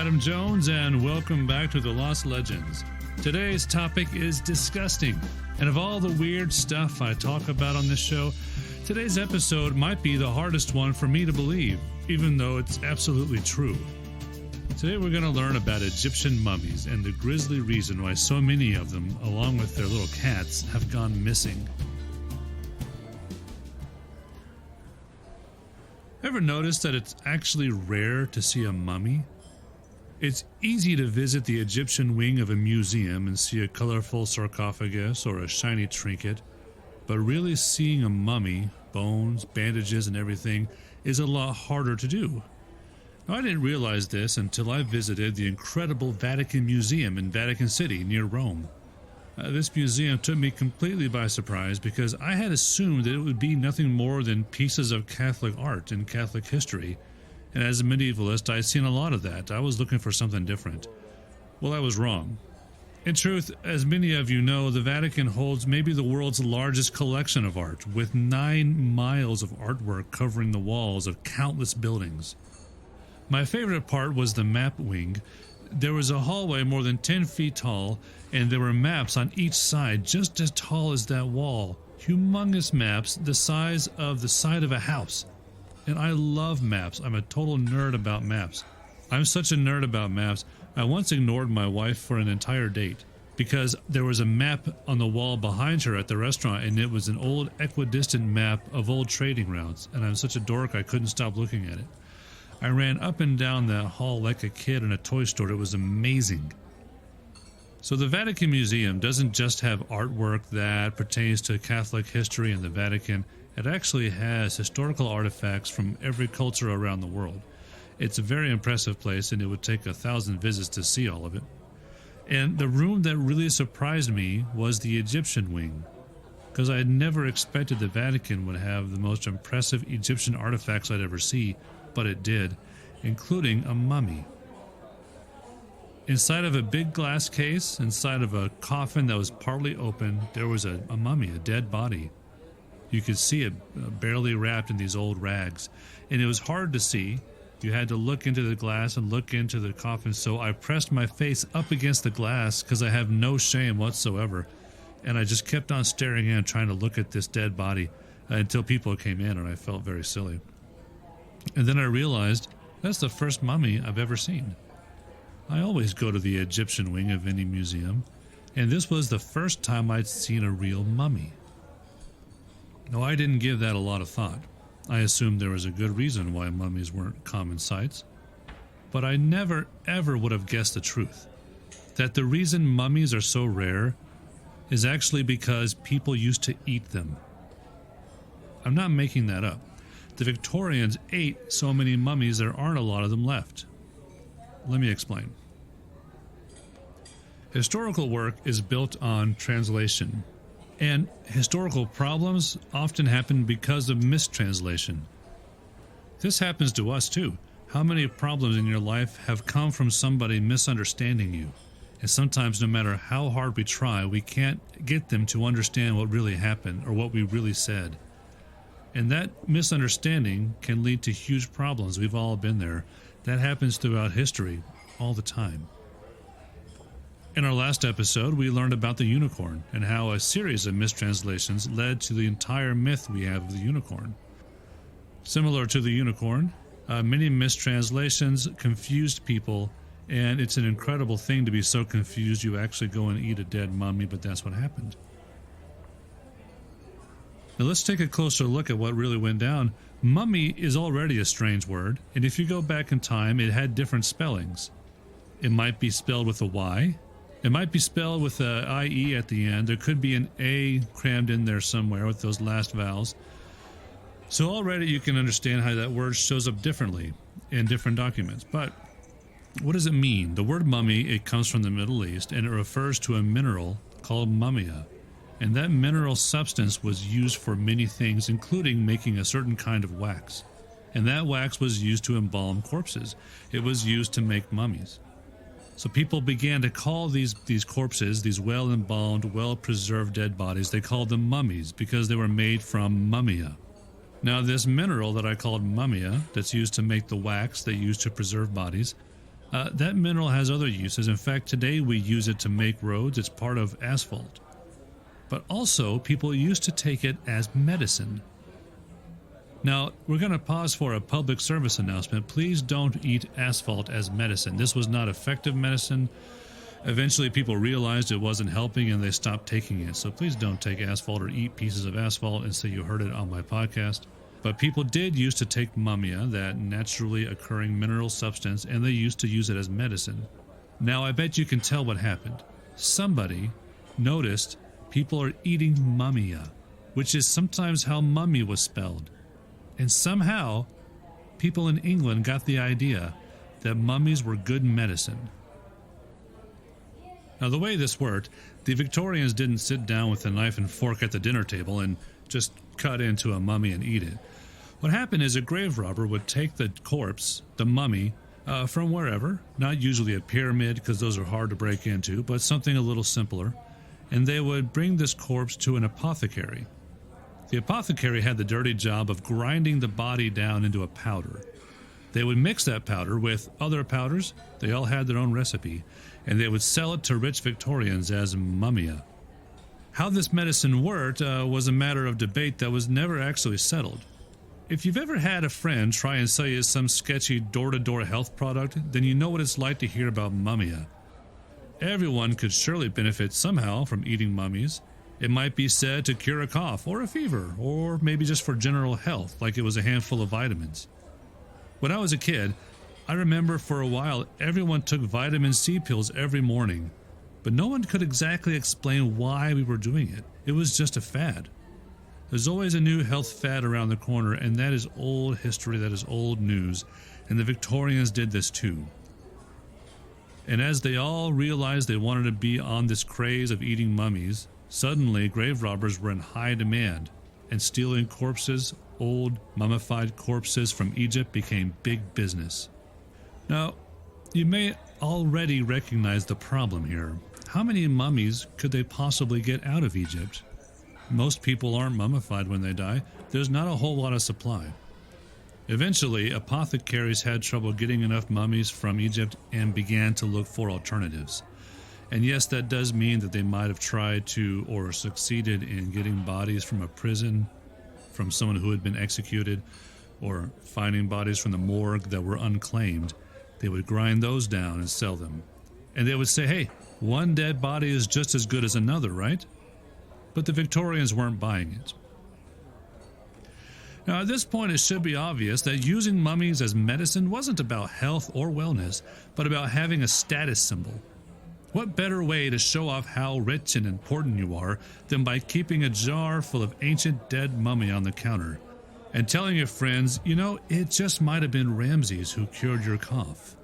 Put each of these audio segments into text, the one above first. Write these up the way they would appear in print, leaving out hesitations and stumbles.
Adam Jones, and welcome back to The Lost Legends. Today's topic is disgusting, and of all the weird stuff I talk about on this show, today's episode might be the hardest one for me to believe, even though it's absolutely true. Today we're going to learn about Egyptian mummies and the grisly reason why so many of them, along with their little cats, have gone missing. Ever notice that it's actually rare to see a mummy? It's easy to visit the Egyptian wing of a museum and see a colorful sarcophagus or a shiny trinket, but really seeing a mummy, bones, bandages, and everything is a lot harder to do. Now, I didn't realize this until I visited the incredible Vatican Museum in Vatican City near Rome. This museum took me completely by surprise because I had assumed that it would be nothing more than pieces of Catholic art and Catholic history, and as a medievalist I'd seen a lot of that. I was looking for something different. Well, I was wrong. In truth, as many of you know, the Vatican holds maybe the world's largest collection of art, with 9 miles of artwork covering the walls of countless buildings. My favorite part was the map wing. There was a hallway more than 10 feet tall, and there were maps on each side just as tall as that wall. Humongous maps the size of the side of a house. And I love maps. I'm a total nerd about maps. I'm such a nerd about maps, I once ignored my wife for an entire date because there was a map on the wall behind her at the restaurant, and it was an old equidistant map of old trading routes, and I'm such a dork I couldn't stop looking at it. I ran up and down that hall like a kid in a toy store. It was amazing. So the Vatican Museum doesn't just have artwork that pertains to Catholic history and the Vatican. It actually has historical artifacts from every culture around the world. It's a very impressive place, and it would take 1,000 visits to see all of it. And the room that really surprised me was the Egyptian wing, because I had never expected the Vatican would have the most impressive Egyptian artifacts I'd ever see, but it did, including a mummy. Inside of a big glass case, inside of a coffin that was partly open, there was a mummy, a dead body. You could see it barely wrapped in these old rags, and it was hard to see. You had to look into the glass and look into the coffin, so I pressed my face up against the glass because I have no shame whatsoever, and I just kept on staring in, trying to look at this dead body until people came in, and I felt very silly. And then I realized that's the first mummy I've ever seen. I always go to the Egyptian wing of any museum, and this was the first time I'd seen a real mummy. No, I didn't give that a lot of thought. I assumed there was a good reason why mummies weren't common sights. But I never ever would have guessed the truth. That the reason mummies are so rare is actually because people used to eat them. I'm not making that up. The Victorians ate so many mummies there aren't a lot of them left. Let me explain. Historical work is built on translation, and historical problems often happen because of mistranslation. This happens to us too. How many problems in your life have come from somebody misunderstanding you? And sometimes no matter how hard we try, we can't get them to understand what really happened or what we really said. And that misunderstanding can lead to huge problems. We've all been there. That happens throughout history all the time. In our last episode, we learned about the unicorn and how a series of mistranslations led to the entire myth we have of the unicorn. Similar to the unicorn, many mistranslations confused people, and it's an incredible thing to be so confused you actually go and eat a dead mummy, but that's what happened. Now let's take a closer look at what really went down. Mummy is already a strange word, and if you go back in time, it had different spellings. It might be spelled with a Y. It might be spelled with a I-E at the end. There could be an A crammed in there somewhere with those last vowels. So already you can understand how that word shows up differently in different documents. But what does it mean? The word mummy, it comes from the Middle East, and it refers to a mineral called mummia. And that mineral substance was used for many things, including making a certain kind of wax. And that wax was used to embalm corpses. It was used to make mummies. So people began to call these corpses, these well-embalmed, well-preserved dead bodies, they called them mummies because they were made from mummia. Now this mineral that I called mummia, that's used to make the wax they use to preserve bodies, That mineral has other uses. In fact, today we use it to make roads. It's part of asphalt. But also, people used to take it as medicine. Now, we're going to pause for a public service announcement. Please don't eat asphalt as medicine. This was not effective medicine. Eventually, people realized it wasn't helping and they stopped taking it. So please don't take asphalt or eat pieces of asphalt and say you heard it on my podcast. But people did used to take mummia, that naturally occurring mineral substance, and they used to use it as medicine. Now, I bet you can tell what happened. Somebody noticed people are eating mummia, which is sometimes how mummy was spelled. And somehow, people in England got the idea that mummies were good medicine. Now, the way this worked, the Victorians didn't sit down with a knife and fork at the dinner table and just cut into a mummy and eat it. What happened is a grave robber would take the corpse, the mummy, from wherever, not usually a pyramid because those are hard to break into, but something a little simpler, and they would bring this corpse to an apothecary. The apothecary had the dirty job of grinding the body down into a powder. They would mix that powder with other powders, they all had their own recipe, and they would sell it to rich Victorians as mummia. How this medicine worked was a matter of debate that was never actually settled. If you've ever had a friend try and sell you some sketchy door-to-door health product, then you know what it's like to hear about mummia. Everyone could surely benefit somehow from eating mummies. It might be said to cure a cough or a fever, or maybe just for general health, like it was a handful of vitamins. When I was a kid, I remember for a while everyone took vitamin C pills every morning, but no one could exactly explain why we were doing it. It was just a fad. There's always a new health fad around the corner, and that is old history, that is old news, and the Victorians did this too. And as they all realized they wanted to be on this craze of eating mummies, suddenly grave robbers were in high demand, and stealing corpses, old mummified corpses from Egypt, became big business. Now, you may already recognize the problem here. How many mummies could they possibly get out of Egypt? Most people aren't mummified when they die. There's not a whole lot of supply. Eventually, apothecaries had trouble getting enough mummies from Egypt and began to look for alternatives. And yes, that does mean that they might have tried to or succeeded in getting bodies from a prison, from someone who had been executed, or finding bodies from the morgue that were unclaimed. They would grind those down and sell them. And they would say, hey, one dead body is just as good as another, right? But the Victorians weren't buying it. Now, at this point, it should be obvious that using mummies as medicine wasn't about health or wellness, but about having a status symbol. What better way to show off how rich and important you are than by keeping a jar full of ancient dead mummy on the counter and telling your friends, you know, it just might have been Ramses who cured your cough.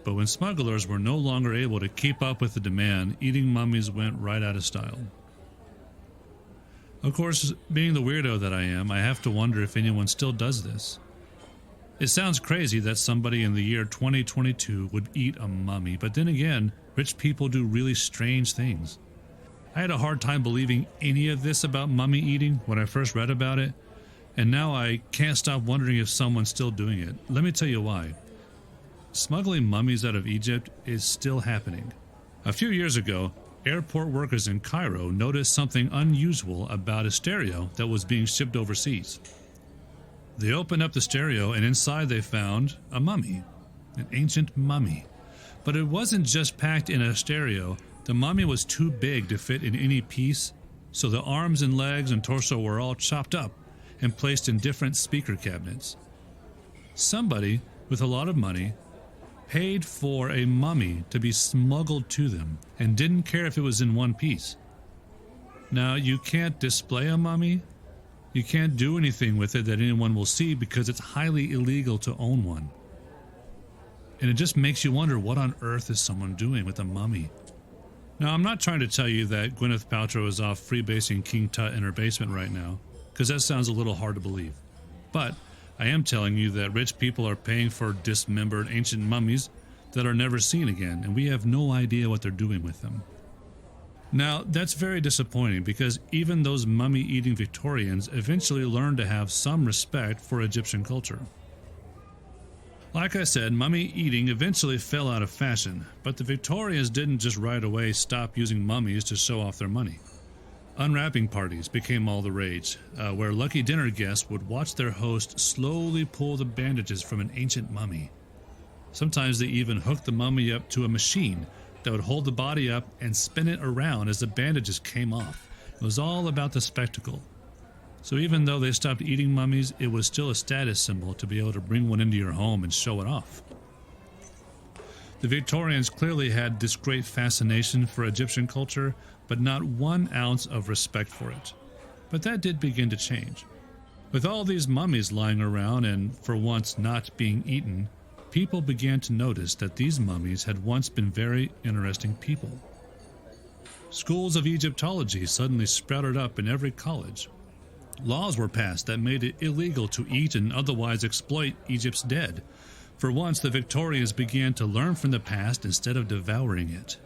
But when smugglers were no longer able to keep up with the demand, eating mummies went right out of style. Of course, being the weirdo that I am, I have to wonder if anyone still does this. It sounds crazy that somebody in the year 2022 would eat a mummy, but then again, rich people do really strange things. I had a hard time believing any of this about mummy eating when I first read about it, and now I can't stop wondering if someone's still doing it. Let me tell you why. Smuggling mummies out of Egypt is still happening. A few years ago, airport workers in Cairo noticed something unusual about a stereo that was being shipped overseas. They opened up the stereo, and inside they found a mummy, an ancient mummy. But it wasn't just packed in a stereo. The mummy was too big to fit in any piece, so the arms and legs and torso were all chopped up and placed in different speaker cabinets. Somebody with a lot of money paid for a mummy to be smuggled to them and didn't care if it was in one piece. Now, you can't display a mummy. You can't do anything with it that anyone will see because it's highly illegal to own one. And it just makes you wonder, what on earth is someone doing with a mummy? Now, I'm not trying to tell you that Gwyneth Paltrow is off freebasing King Tut in her basement right now, because that sounds a little hard to believe. But I am telling you that rich people are paying for dismembered ancient mummies that are never seen again, and we have no idea what they're doing with them. Now, that's very disappointing because even those mummy-eating Victorians eventually learned to have some respect for Egyptian culture. Like I said, mummy eating eventually fell out of fashion, but the Victorians didn't just right away stop using mummies to show off their money. Unwrapping parties became all the rage, where lucky dinner guests would watch their host slowly pull the bandages from an ancient mummy. Sometimes they even hooked the mummy up to a machine that would hold the body up and spin it around as the bandages came off. It was all about the spectacle. So even though they stopped eating mummies, it was still a status symbol to be able to bring one into your home and show it off. The Victorians clearly had this great fascination for Egyptian culture, but not 1 ounce of respect for it. But that did begin to change. With all these mummies lying around and, for once, not being eaten, people began to notice that these mummies had once been very interesting people. Schools of Egyptology suddenly sprouted up in every college. Laws were passed that made it illegal to eat and otherwise exploit Egypt's dead. For once, the Victorians began to learn from the past instead of devouring it.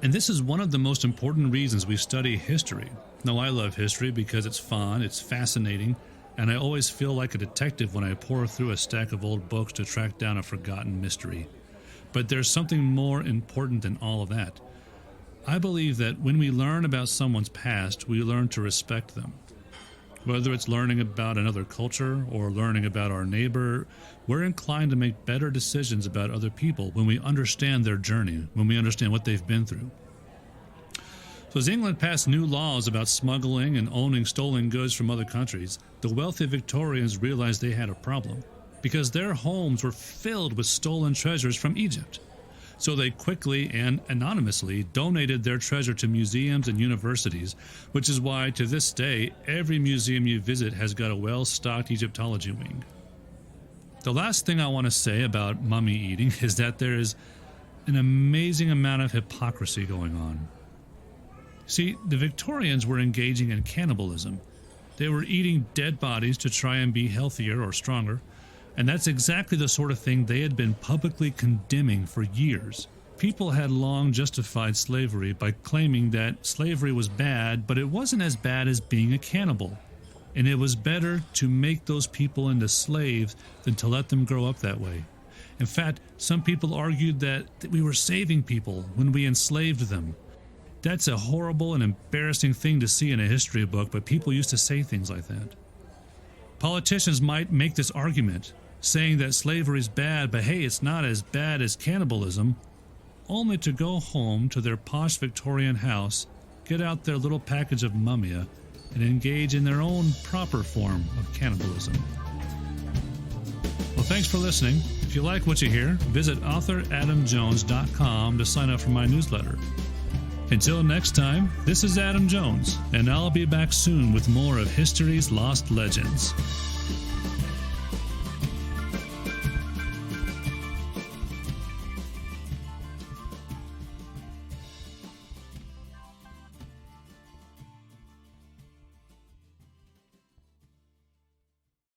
And this is one of the most important reasons we study history. Now, I love history because it's fun, it's fascinating, and I always feel like a detective when I pour through a stack of old books to track down a forgotten mystery. But there's something more important than all of that. I believe that when we learn about someone's past, we learn to respect them. Whether it's learning about another culture or learning about our neighbor, we're inclined to make better decisions about other people when we understand their journey, when we understand what they've been through. So as England passed new laws about smuggling and owning stolen goods from other countries, the wealthy Victorians realized they had a problem, because their homes were filled with stolen treasures from Egypt. So they quickly and anonymously donated their treasure to museums and universities, which is why to this day, every museum you visit has got a well-stocked Egyptology wing. The last thing I want to say about mummy eating is that there is an amazing amount of hypocrisy going on. See, the Victorians were engaging in cannibalism. They were eating dead bodies to try and be healthier or stronger. And that's exactly the sort of thing they had been publicly condemning for years. People had long justified slavery by claiming that slavery was bad, but it wasn't as bad as being a cannibal. And it was better to make those people into slaves than to let them grow up that way. In fact, some people argued that we were saving people when we enslaved them. That's a horrible and embarrassing thing to see in a history book, but people used to say things like that. Politicians might make this argument, saying that slavery is bad, but hey, it's not as bad as cannibalism, only to go home to their posh Victorian house, get out their little package of mummia, and engage in their own proper form of cannibalism. Well, thanks for listening. If you like what you hear, visit author.adamjones.com to sign up for my newsletter. Until next time, this is Adam Jones, and I'll be back soon with more of history's lost legends.